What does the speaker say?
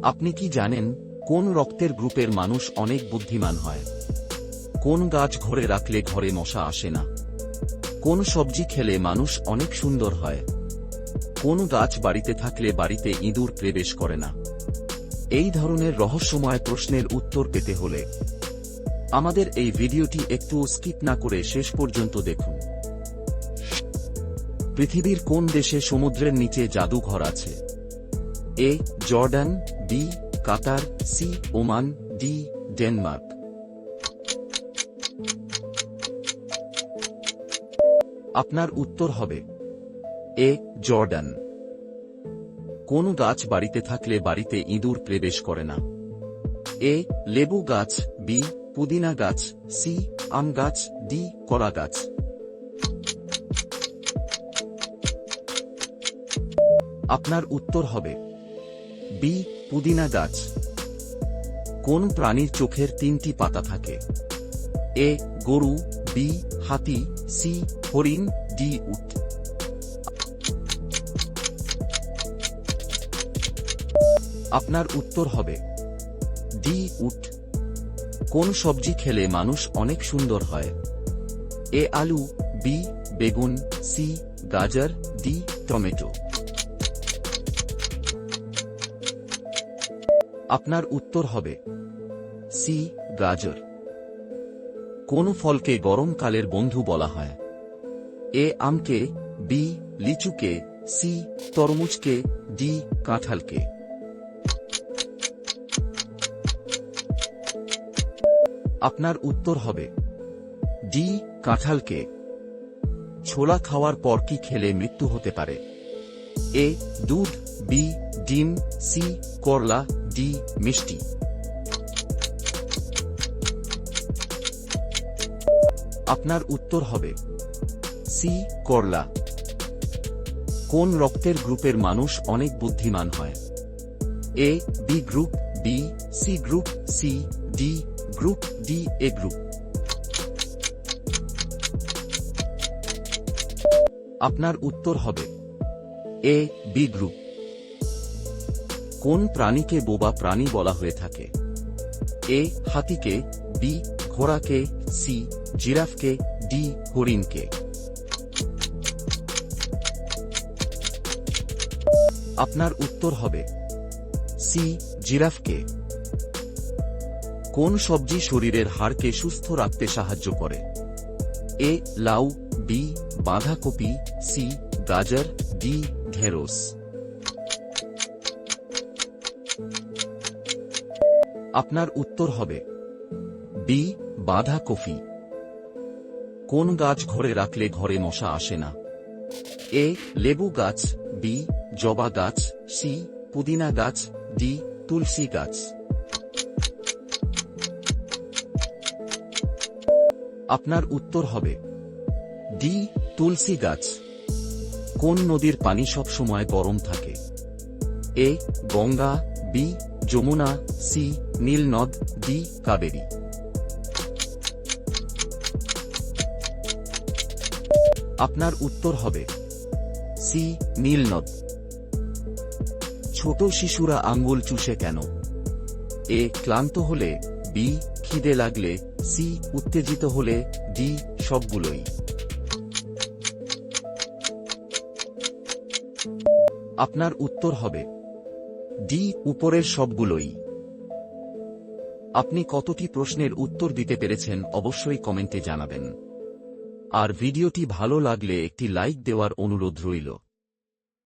আপনি কি জানেন কোন রক্তের গ্রুপের মানুষ অনেক বুদ্ধিমান হয়? কোন গাছ ঘরে রাখলে ঘরে মশা আসে না? কোন সবজি খেলে মানুষ অনেক সুন্দর হয়? কোন গাছ বাড়িতে থাকলে বাড়িতে ইঁদুর প্রবেশ করে না? এই ধরনের রহস্যময় প্রশ্নের উত্তর পেতে হলে আমাদের এই ভিডিওটি একটু স্কিপ না করে শেষ পর্যন্ত দেখুন। পৃথিবীর কোন দেশে সমুদ্রের নিচে জাদুঘর আছে? A. Jordan, B. Qatar, C. Oman, D. Denmark. আপনার উত্তর হবে এ. জর্ডান। কোন গাছ বাড়িতে থাকলে বাড়িতে ইঁদুর প্রবেশ করে না? এ. লেবু গাছ, বি. পুদিনা গাছ, সি. আম গাছ, ডি. কলা গাছ। আপনার উত্তর হবে বি. পুদিনা গাছ। কোন প্রাণীর চোখের 3টি পাতা থাকে? এ. গরু, বি. হাতি, সি. হরিণ, ডি. উট। আপনার উত্তর হবে ডি. উট। কোন সবজি খেলে মানুষ অনেক সুন্দর হয়? এ. আলু, বি. বেগুন, সি. গাজর, ডি. টমেটো। আপনার উত্তর হবে সি. গাজর। কোন ফলকে গরমকালের বন্ধু বলা হয়? এ. আমকে, বি. লিচুকে, সি. তরমুজকে, ডি. কাঁঠালকে। আপনার উত্তর হবে ডি. কাঁঠালকে। ছোলা খাওয়ার পর কি খেলে মৃত্যু হতে পারে? এ. দুধ, বি. ডিম, সি. করলা, ডি. মিষ্টি। আপনার উত্তর হবে সি. করলা। কোন রক্তের গ্রুপের মানুষ অনেক বুদ্ধিমান হয়? A. B group, B. C group, C. D group, D. A group. আপনার উত্তর হবে এ. B group. কোন প্রাণীকে বোবা প্রাণী বলা হয়ে থাকে? এ. হাতিকে, বি. ঘোড়াকে, সি. জিরাফকে, ডি. হরিণকে। আপনার উত্তর হবে সি. জিরাফকে। কোন সবজি শরীরের হাড়কে সুস্থ রাখতে সাহায্য করে? এ. লাউ, বি. বাঁধাকপি, সি. গাজর, ডি. ঢেঁড়স। আপনার উত্তর হবে বি. বাঁধাকপি। কোন গাছ ঘরে রাখলে ঘরে মশা আসে না? এ. লেবু গাছ, বি. জবা গাছ, সি. পুদিনা গাছ, ডি. তুলসী গাছ। আপনার উত্তর হবে ডি. তুলসী গাছ। কোন নদীর পানি সব সময় গরম থাকে? A. Ganga, B. Yamuna, C. নীলনদ, ডি. কাবেরী। আপনার উত্তর হবে সি. নীলনদ। ছোট শিশুরা আঙ্গুল চুষে কেন? এ. ক্লান্ত হলে, বি. খিদে লাগলে, সি. উত্তেজিত হলে, ডি. সবগুলোই। আপনার উত্তর হবে ডি. উপরের সবগুলোই। আপনি কতটি প্রশ্নের উত্তর দিতে পেরেছেন অবশ্যই কমেন্টে জানাবেন। আর ভিডিওটি ভালো লাগলে একটি লাইক দেওয়ার অনুরোধ রইল।